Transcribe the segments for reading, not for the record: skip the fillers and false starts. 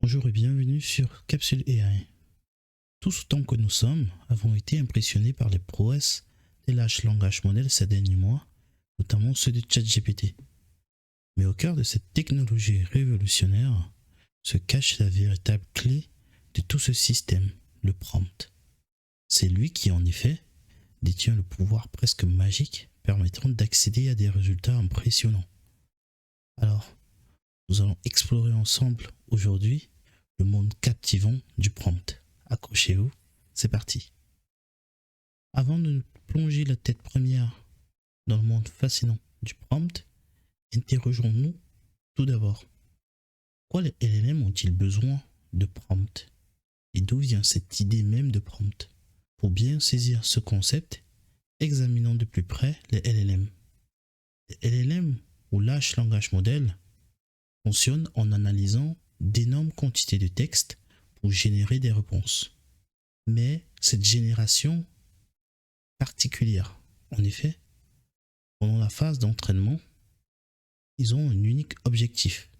Bonjour et bienvenue sur Capsule AI. Tous autant que nous sommes avons été impressionnés par les prouesses des larges langages modèles ces derniers mois, notamment ceux de ChatGPT. Mais au cœur de cette technologie révolutionnaire se cache la véritable clé de tout ce système, le prompt. C'est lui qui, en effet, détient le pouvoir presque magique permettant d'accéder à des résultats impressionnants. Alors, nous allons explorer ensemble aujourd'hui le monde captivant du prompt. Accrochez-vous, c'est parti. Avant de nous plonger la tête première dans le monde fascinant du prompt, interrogeons-nous tout d'abord. Pourquoi les LLM ont-ils besoin de prompt? Et d'où vient cette idée même de prompt? Pour bien saisir ce concept, examinons de plus près les LLM. Les LLM, ou Large Language Model, fonctionnent en analysant d'énormes quantités de texte pour générer des réponses. Mais cette génération particulière, en effet, pendant la phase d'entraînement, ils ont un unique objectif,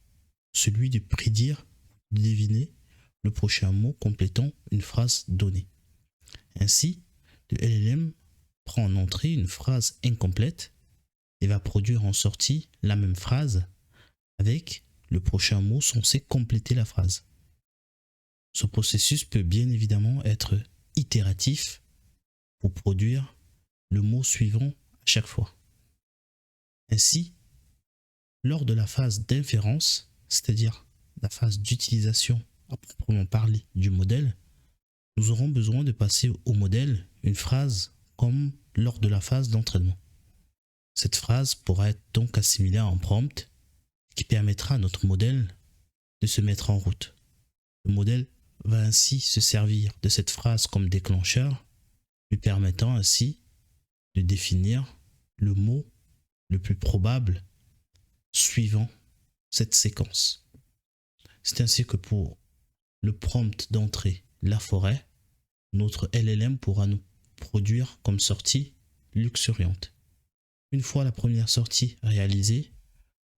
celui de prédire, de deviner le prochain mot complétant une phrase donnée. Ainsi, le LLM prend en entrée une phrase incomplète et va produire en sortie la même phrase avec le prochain mot censé compléter la phrase. Ce processus peut bien évidemment être itératif pour produire le mot suivant à chaque fois. Ainsi, lors de la phase d'inférence, c'est-à-dire la phase d'utilisation à proprement parler du modèle, nous aurons besoin de passer au modèle une phrase comme lors de la phase d'entraînement. Cette phrase pourra être donc assimilée à un prompt qui permettra à notre modèle de se mettre en route. Le modèle va ainsi se servir de cette phrase comme déclencheur, lui permettant ainsi de définir le mot le plus probable suivant cette séquence. C'est ainsi que pour le prompt d'entrée la forêt, notre LLM pourra nous produire comme sortie luxuriante. Une fois la première sortie réalisée,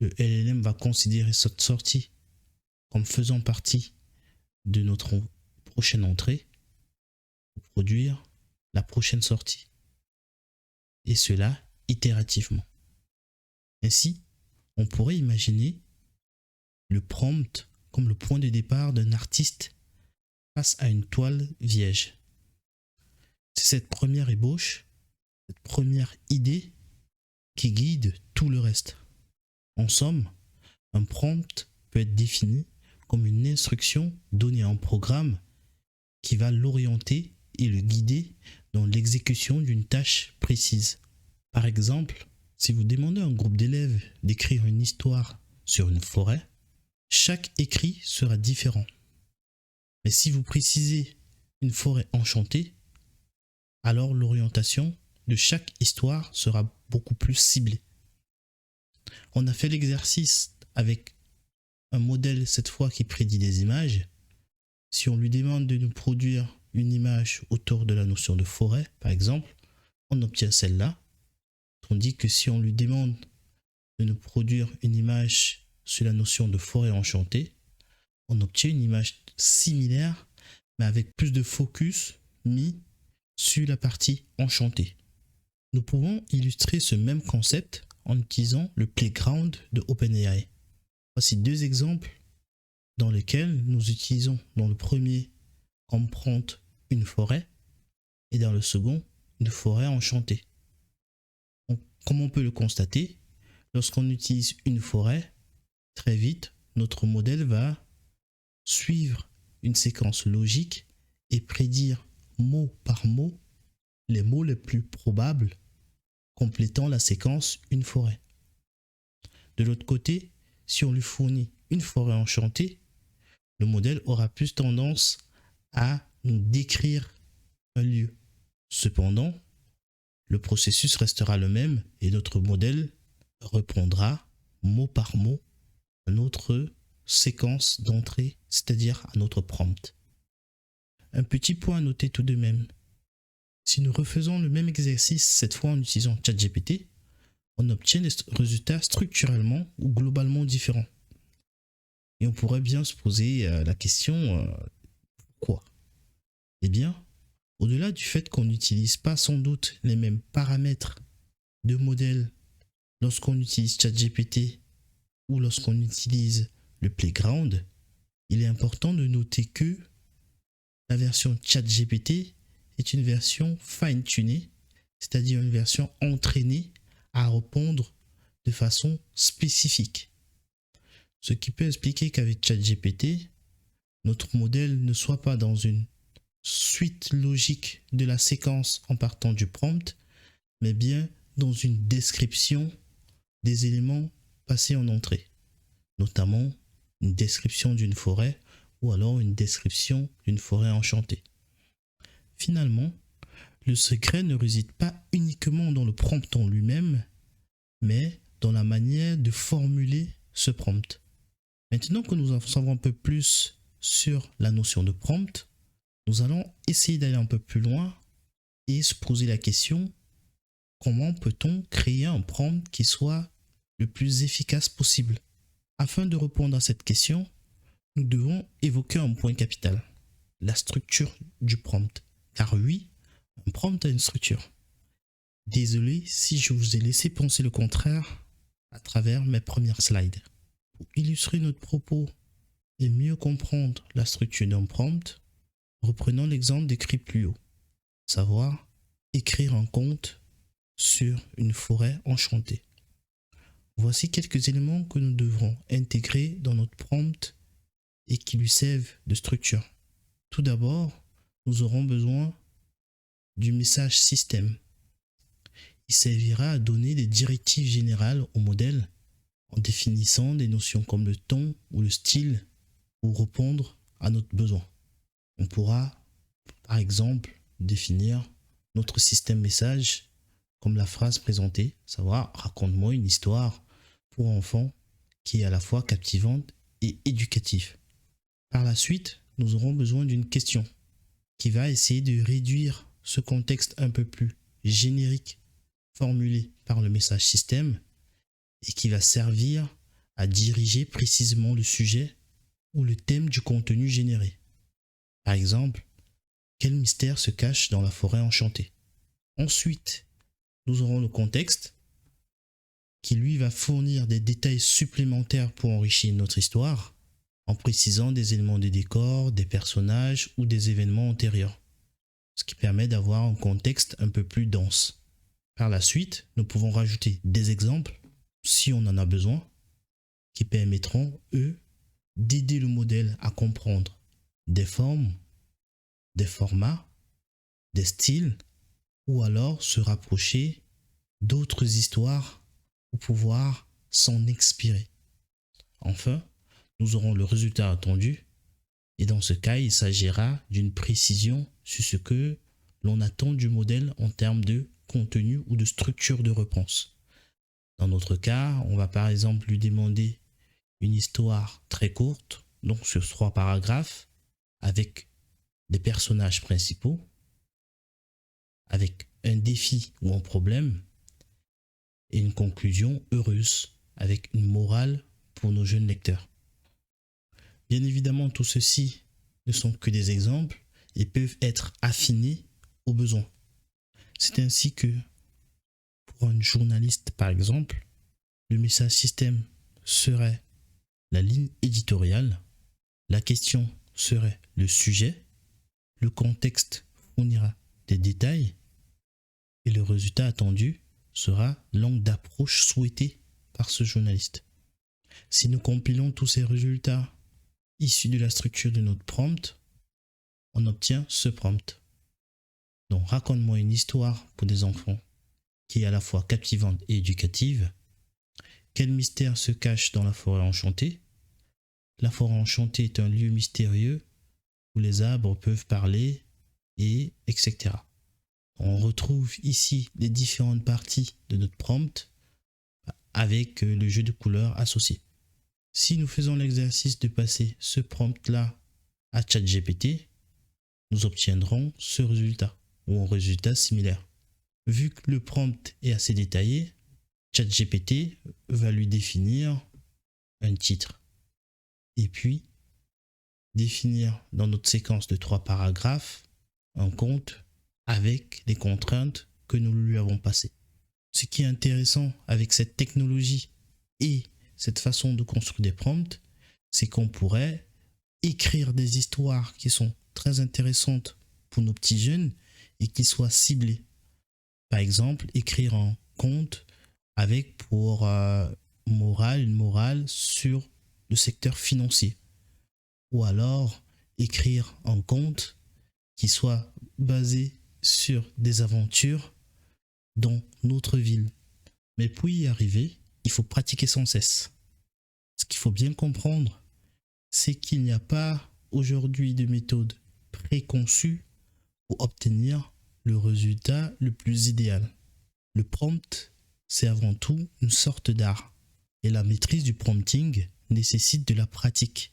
le LLM va considérer cette sortie comme faisant partie de notre prochaine entrée pour produire la prochaine sortie. Et cela itérativement. Ainsi, on pourrait imaginer le prompt comme le point de départ d'un artiste face à une toile vierge. C'est cette première ébauche, cette première idée qui guide tout le reste. En somme, un prompt peut être défini comme une instruction donnée à un programme qui va l'orienter et le guider dans l'exécution d'une tâche précise. Par exemple, si vous demandez à un groupe d'élèves d'écrire une histoire sur une forêt, chaque écrit sera différent. Mais si vous précisez une forêt enchantée, alors l'orientation de chaque histoire sera beaucoup plus ciblée. On a fait l'exercice avec un modèle cette fois qui prédit des images. Si on lui demande de nous produire une image autour de la notion de forêt, par exemple, on obtient celle-là. Tandis que si on lui demande de nous produire une image sur la notion de forêt enchantée, on obtient une image similaire, mais avec plus de focus mis sur la partie enchantée. Nous pouvons illustrer ce même concept en utilisant le playground de OpenAI. Voici deux exemples dans lesquels nous utilisons dans le premier comme prompt une forêt et dans le second une forêt enchantée. Donc, comme on peut le constater, lorsqu'on utilise une forêt, très vite, notre modèle va suivre une séquence logique et prédire mot par mot les mots les plus probables complétant la séquence une forêt. De l'autre côté, si on lui fournit une forêt enchantée, le modèle aura plus tendance à nous décrire un lieu. Cependant, le processus restera le même et notre modèle répondra mot par mot à notre séquence d'entrée, c'est-à-dire à notre prompt. Un petit point à noter tout de même. Si nous refaisons le même exercice, cette fois en utilisant ChatGPT, on obtient des résultats structurellement ou globalement différents. Et on pourrait bien se poser la question, pourquoi? Eh bien, au-delà du fait qu'on n'utilise pas sans doute les mêmes paramètres de modèle lorsqu'on utilise ChatGPT ou lorsqu'on utilise le Playground, il est important de noter que la version ChatGPT est une version fine-tunée, c'est-à-dire une version entraînée à répondre de façon spécifique. Ce qui peut expliquer qu'avec ChatGPT, notre modèle ne soit pas dans une suite logique de la séquence en partant du prompt, mais bien dans une description des éléments passés en entrée, notamment une description d'une forêt ou alors une description d'une forêt enchantée. Finalement, le secret ne réside pas uniquement dans le prompt en lui-même, mais dans la manière de formuler ce prompt. Maintenant que nous en savons un peu plus sur la notion de prompt, nous allons essayer d'aller un peu plus loin et se poser la question: comment peut-on créer un prompt qui soit le plus efficace possible? Afin de répondre à cette question, nous devons évoquer un point capital, la structure du prompt. Car oui, un prompt a une structure. Désolé si je vous ai laissé penser le contraire à travers mes premières slides. Pour illustrer notre propos et mieux comprendre la structure d'un prompt, reprenons l'exemple décrit plus haut, savoir écrire un conte sur une forêt enchantée. Voici quelques éléments que nous devrons intégrer dans notre prompt et qui lui servent de structure. Tout d'abord, nous aurons besoin du message système. Il servira à donner des directives générales au modèle en définissant des notions comme le ton ou le style pour répondre à notre besoin. On pourra, par exemple, définir notre système message comme la phrase présentée, savoir raconte-moi une histoire pour enfants qui est à la fois captivante et éducative. Par la suite, nous aurons besoin d'une question qui va essayer de réduire ce contexte un peu plus générique formulé par le message système et qui va servir à diriger précisément le sujet ou le thème du contenu généré. Par exemple, quel mystère se cache dans la forêt enchantée? Ensuite, nous aurons le contexte qui lui va fournir des détails supplémentaires pour enrichir notre histoire en précisant des éléments de décor, des personnages ou des événements antérieurs, ce qui permet d'avoir un contexte un peu plus dense. Par la suite, nous pouvons rajouter des exemples, si on en a besoin, qui permettront, eux, d'aider le modèle à comprendre des formes, des formats, des styles, ou alors se rapprocher d'autres histoires pour pouvoir s'en inspirer. Enfin, nous aurons le résultat attendu, et dans ce cas, il s'agira d'une précision sur ce que l'on attend du modèle en termes de contenu ou de structure de réponse. Dans notre cas, on va par exemple lui demander une histoire très courte, donc sur 3 paragraphes, avec des personnages principaux, avec un défi ou un problème, et une conclusion heureuse, avec une morale pour nos jeunes lecteurs. Bien évidemment, tout ceci ne sont que des exemples et peuvent être affinés au besoin. C'est ainsi que, pour un journaliste par exemple, le message système serait la ligne éditoriale, la question serait le sujet, le contexte fournira des détails et le résultat attendu sera l'angle d'approche souhaité par ce journaliste. Si nous compilons tous ces résultats issus de la structure de notre prompt, on obtient ce prompt. Donc raconte-moi une histoire pour des enfants qui est à la fois captivante et éducative. Quel mystère se cache dans la forêt enchantée? La forêt enchantée est un lieu mystérieux où les arbres peuvent parler et etc. On retrouve ici les différentes parties de notre prompt avec le jeu de couleurs associé. Si nous faisons l'exercice de passer ce prompt-là à ChatGPT, nous obtiendrons ce résultat ou un résultat similaire. Vu que le prompt est assez détaillé, ChatGPT va lui définir un titre. et puis définir dans notre séquence de 3 paragraphes un compte avec les contraintes que nous lui avons passées. Ce qui est intéressant avec cette technologie et cette façon de construire des prompts, c'est qu'on pourrait écrire des histoires qui sont très intéressantes pour nos petits jeunes et qui soient ciblées. Par exemple, écrire un conte avec pour une morale sur le secteur financier. Ou alors écrire un conte qui soit basé sur des aventures dans notre ville. Mais pour y arriver, il faut pratiquer sans cesse. Ce qu'il faut bien comprendre, c'est qu'il n'y a pas aujourd'hui de méthode préconçue pour obtenir le résultat le plus idéal. Le prompt, c'est avant tout une sorte d'art. Et la maîtrise du prompting nécessite de la pratique.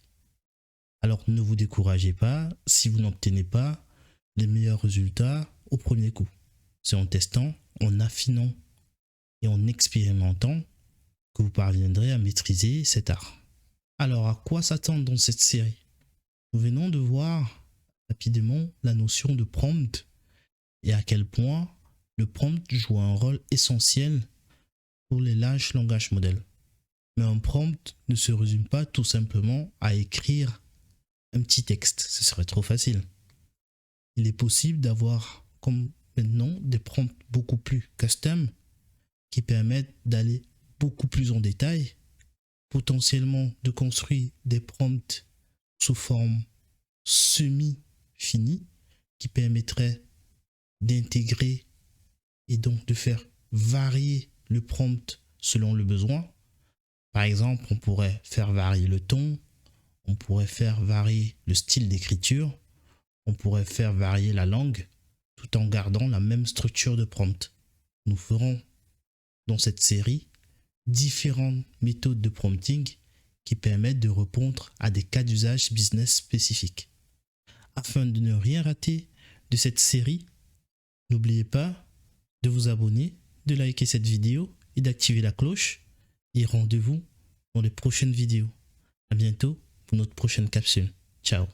Alors ne vous découragez pas si vous n'obtenez pas les meilleurs résultats au premier coup. C'est en testant, en affinant et en expérimentant que vous parviendrez à maîtriser cet art. Alors à quoi s'attendre dans cette série? Nous venons de voir rapidement la notion de prompt et à quel point le prompt joue un rôle essentiel pour les larges langages modèles. Mais un prompt ne se résume pas tout simplement à écrire un petit texte, ce serait trop facile. Il est possible d'avoir, comme maintenant, des prompts beaucoup plus custom qui permettent d'aller beaucoup plus en détail, potentiellement de construire des prompts sous forme semi-finie qui permettraient d'intégrer et donc de faire varier le prompt selon le besoin. Par exemple, on pourrait faire varier le ton, on pourrait faire varier le style d'écriture, on pourrait faire varier la langue tout en gardant la même structure de prompt. Nous ferons dans cette série différentes méthodes de prompting qui permettent de répondre à des cas d'usage business spécifiques. Afin de ne rien rater de cette série, n'oubliez pas de vous abonner, de liker cette vidéo et d'activer la cloche. Et rendez-vous dans les prochaines vidéos. À bientôt pour notre prochaine capsule. Ciao.